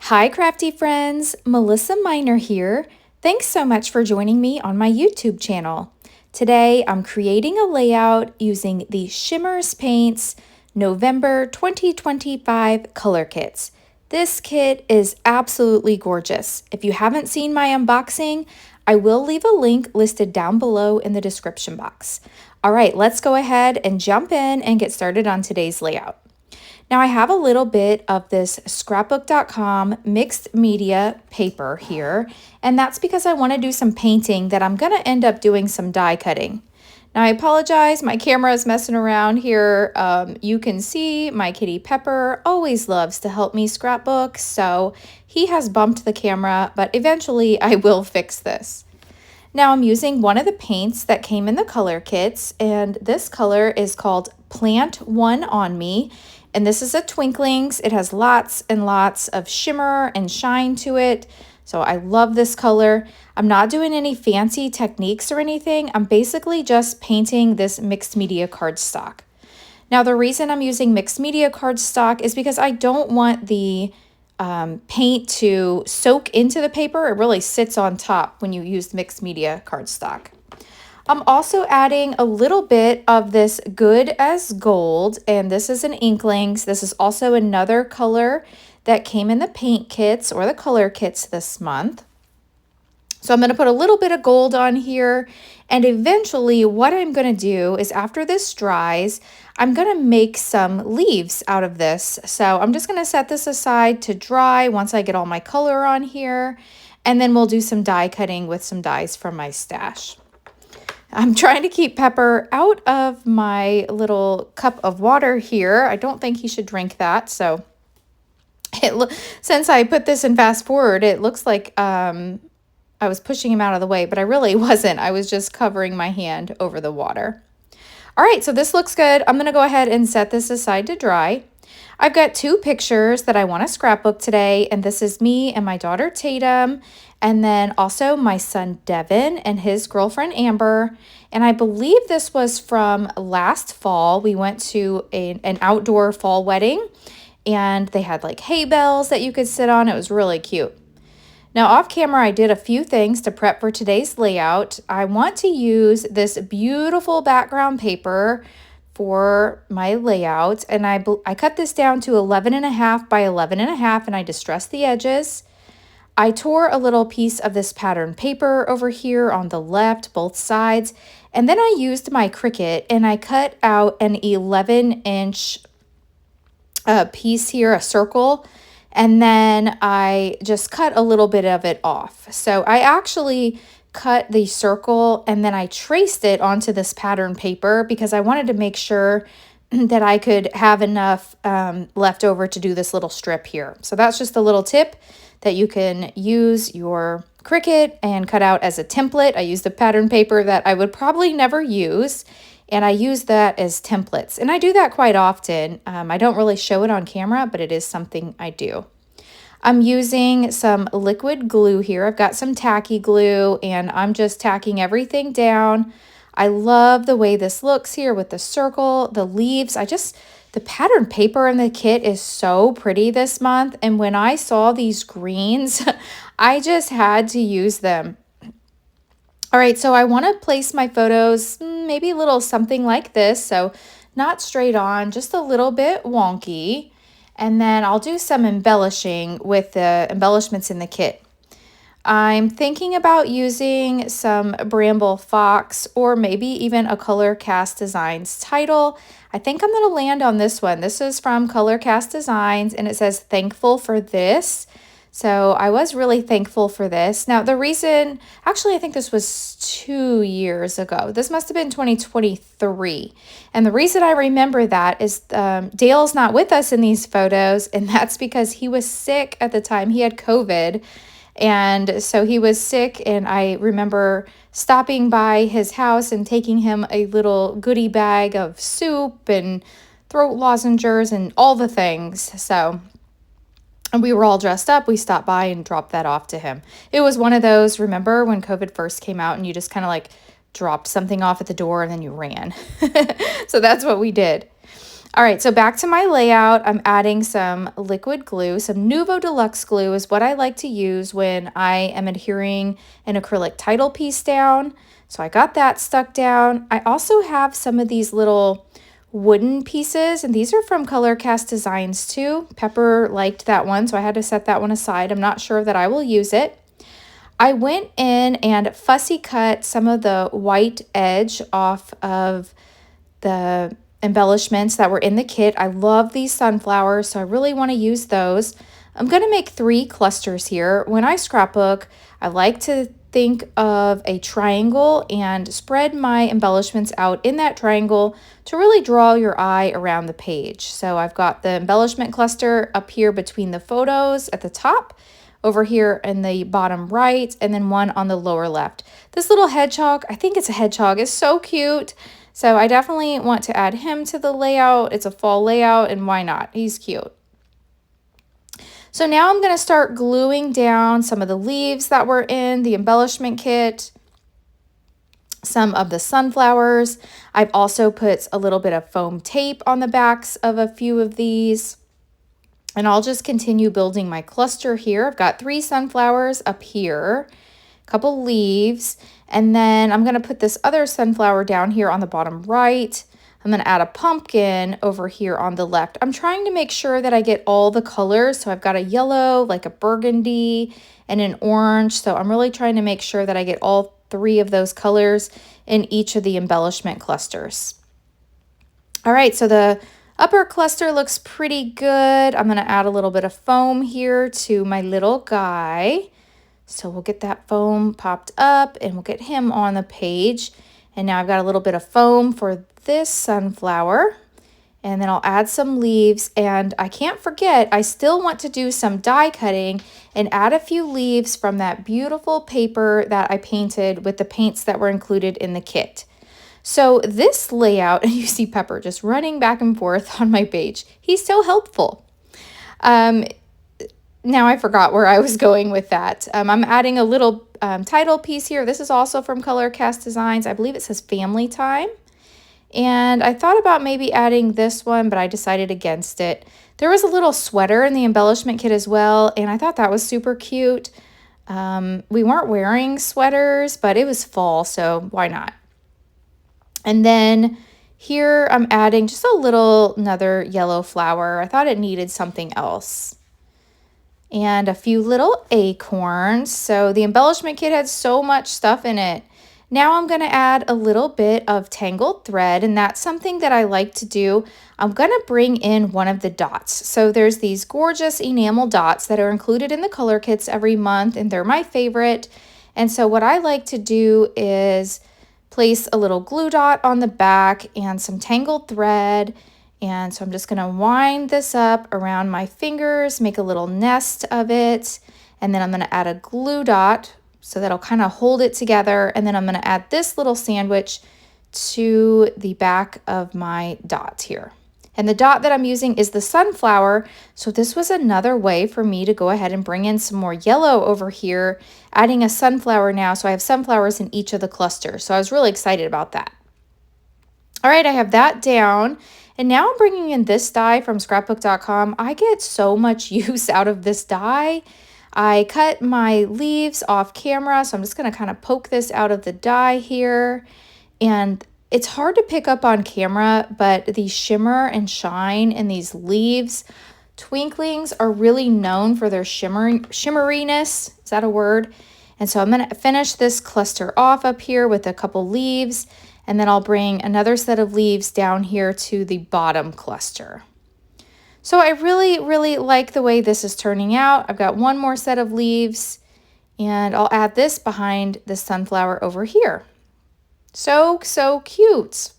Hi, crafty friends. Melissa Miner here. Thanks so much for joining me on my YouTube channel. Today, I'm creating a layout using the Shimmerz Paints November 2025 Color Kits. This kit is absolutely gorgeous. If you haven't seen my unboxing, I will leave a link listed down below in the description box. All right, let's go ahead and jump in and get started on today's layout. Now I have a little bit of this scrapbook.com mixed media paper here, and that's because I want to do some painting that I'm going to end up doing some die cutting. Now I apologize, my camera is messing around here. You can see my kitty Pepper always loves to help me scrapbook, so he has bumped the camera, but eventually I will fix this. Now I'm using one of the paints that came in the color kits, and this color is called Plant One on Me. And this is a Twinklings. It has lots and lots of shimmer and shine to it. So I love this color. I'm not doing any fancy techniques or anything. I'm basically just painting this mixed media cardstock. Now the reason I'm using mixed media cardstock is because I don't want the paint to soak into the paper. It really sits on top when you use mixed media cardstock. I'm also adding a little bit of this Good as Gold, and this is an Inklings. This is also another color that came in the paint kits or the color kits this month. So I'm going to put a little bit of gold on here, and eventually what I'm going to do is after this dries, I'm going to make some leaves out of this. So I'm just going to set this aside to dry once I get all my color on here, and then we'll do some die cutting with some dies from my stash. I'm trying to keep Pepper out of my little cup of water here. I don't think he should drink that. So since I put this in fast forward, it looks like I was pushing him out of the way, but I really wasn't. I was just covering my hand over the water. All right, so this looks good. I'm going to go ahead and set this aside to dry. I've got two pictures that I want to scrapbook today, and this is me and my daughter Tatum, and then also my son Devin and his girlfriend Amber. And I believe this was from last fall. We went to an outdoor fall wedding, and they had like hay bales that you could sit on. It was really cute. Now off camera, I did a few things to prep for today's layout. I want to use this beautiful background paper for my layout, and I cut this down to 11.5 by 11.5, and I distressed the edges. I tore a little piece of this pattern paper over here on the left, both sides, and then I used my Cricut and I cut out an 11-inch piece here, a circle, and then I just cut a little bit of it off. So I actually cut the circle and then I traced it onto this pattern paper because I wanted to make sure that I could have enough left over to do this little strip here. So that's just a little tip that you can use your Cricut and cut out as a template. I used a pattern paper that I would probably never use, and I use that as templates. And I do that quite often. I don't really show it on camera, but it is something I do. I'm using some liquid glue here. I've got some tacky glue, and I'm just tacking everything down. I love the way this looks here with the circle, the leaves. The pattern paper in the kit is so pretty this month, and when I saw these greens, I just had to use them. All right, so I want to place my photos maybe a little something like this, so not straight on, just a little bit wonky. And then I'll do some embellishing with the embellishments in the kit. I'm thinking about using some Bramble Fox or maybe even a Color Cast Designs title. I think I'm going to land on this one. This is from Color Cast Designs, and it says thankful for this. So I was really thankful for this. Now the reason, actually I think this was 2 years ago. This must have been 2023. And the reason I remember that is Dale's not with us in these photos, and that's because he was sick at the time. He had COVID, and so he was sick, and I remember stopping by his house and taking him a little goodie bag of soup and throat lozenges and all the things. So and we were all dressed up. We stopped by and dropped that off to him. It was one of those, remember when COVID first came out and you just kind of like dropped something off at the door and then you ran. So that's what we did. All right, so back to my layout. I'm adding some liquid glue. Some Nuvo Deluxe glue is what I like to use when I am adhering an acrylic title piece down. So I got that stuck down. I also have some of these little wooden pieces, and these are from Color Cast Designs too. Pepper liked that one, so I had to set that one aside. I'm not sure that I will use it. I went in and fussy cut some of the white edge off of the embellishments that were in the kit. I love these sunflowers, so I really want to use those. I'm going to make 3 clusters here. When I scrapbook, I like to think of a triangle and spread my embellishments out in that triangle to really draw your eye around the page. So I've got the embellishment cluster up here between the photos at the top, over here in the bottom right, and then one on the lower left. This little hedgehog, I think it's a hedgehog, is so cute. So I definitely want to add him to the layout. It's a fall layout, and why not? He's cute. So now I'm going to start gluing down some of the leaves that were in the embellishment kit, some of the sunflowers. I've also put a little bit of foam tape on the backs of a few of these. And I'll just continue building my cluster here. I've got 3 sunflowers up here, a couple leaves, and then I'm going to put this other sunflower down here on the bottom right. I'm going to add a pumpkin over here on the left. I'm trying to make sure that I get all the colors. So I've got a yellow, like a burgundy, and an orange. So I'm really trying to make sure that I get all 3 of those colors in each of the embellishment clusters. All right, so the upper cluster looks pretty good. I'm going to add a little bit of foam here to my little guy. So we'll get that foam popped up and we'll get him on the page. And now I've got a little bit of foam for this sunflower. And then I'll add some leaves. And I can't forget, I still want to do some die cutting and add a few leaves from that beautiful paper that I painted with the paints that were included in the kit. So this layout, and you see Pepper just running back and forth on my page. He's so helpful. Now I forgot where I was going with that. I'm adding a little title piece here. This is also from Color Cast Designs. I believe it says Family Time. And I thought about maybe adding this one, but I decided against it. There was a little sweater in the embellishment kit as well, and I thought that was super cute. We weren't wearing sweaters, but it was fall, so why not? And then here I'm adding just another yellow flower. I thought it needed something else. And a few little acorns. So the embellishment kit had so much stuff in it. Now I'm going to add a little bit of tangled thread, and that's something that I like to do. I'm going to bring in one of the dots. So there's these gorgeous enamel dots that are included in the color kits every month, and they're my favorite. And so what I like to do is place a little glue dot on the back and some tangled thread. And so I'm just going to wind this up around my fingers, make a little nest of it, and then I'm going to add a glue dot so that'll kind of hold it together. And then I'm going to add this little sandwich to the back of my dot here. And the dot that I'm using is the sunflower. So this was another way for me to go ahead and bring in some more yellow over here, adding a sunflower now. So I have sunflowers in each of the clusters. So I was really excited about that. All right, I have that down. And now I'm bringing in this die from scrapbook.com. I get so much use out of this die. I cut my leaves off camera, so I'm just going to kind of poke this out of the die here. And it's hard to pick up on camera, but the shimmer and shine in these leaves, twinklings, are really known for their shimmeriness. Is that a word? And so I'm going to finish this cluster off up here with a couple leaves. And then I'll bring another set of leaves down here to the bottom cluster. So I really, really like the way this is turning out. I've got one more set of leaves, and I'll add this behind the sunflower over here. So cute.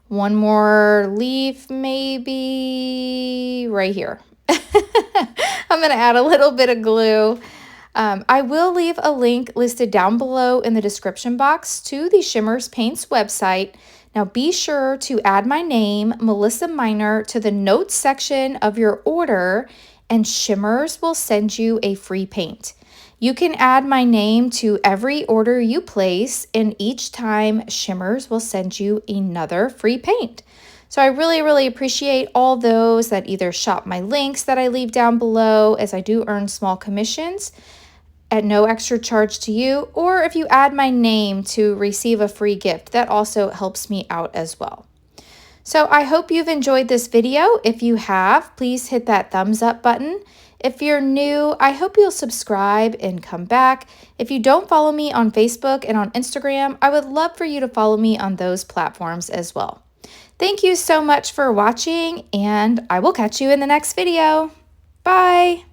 One more leaf maybe right here. I'm going to add a little bit of glue. I will leave a link listed down below in the description box to the Shimmers Paints website. Now be sure to add my name, Melissa Miner, to the notes section of your order, and Shimmers will send you a free paint. You can add my name to every order you place, and each time Shimmers will send you another free paint. So I really, really appreciate all those that either shop my links that I leave down below, as I do earn small commissions at no extra charge to you, or if you add my name to receive a free gift, that also helps me out as well. So I hope you've enjoyed this video. If you have, please hit that thumbs up button. If you're new, I hope you'll subscribe and come back. If you don't follow me on Facebook and on Instagram, I would love for you to follow me on those platforms as well. Thank you so much for watching, and I will catch you in the next video. Bye!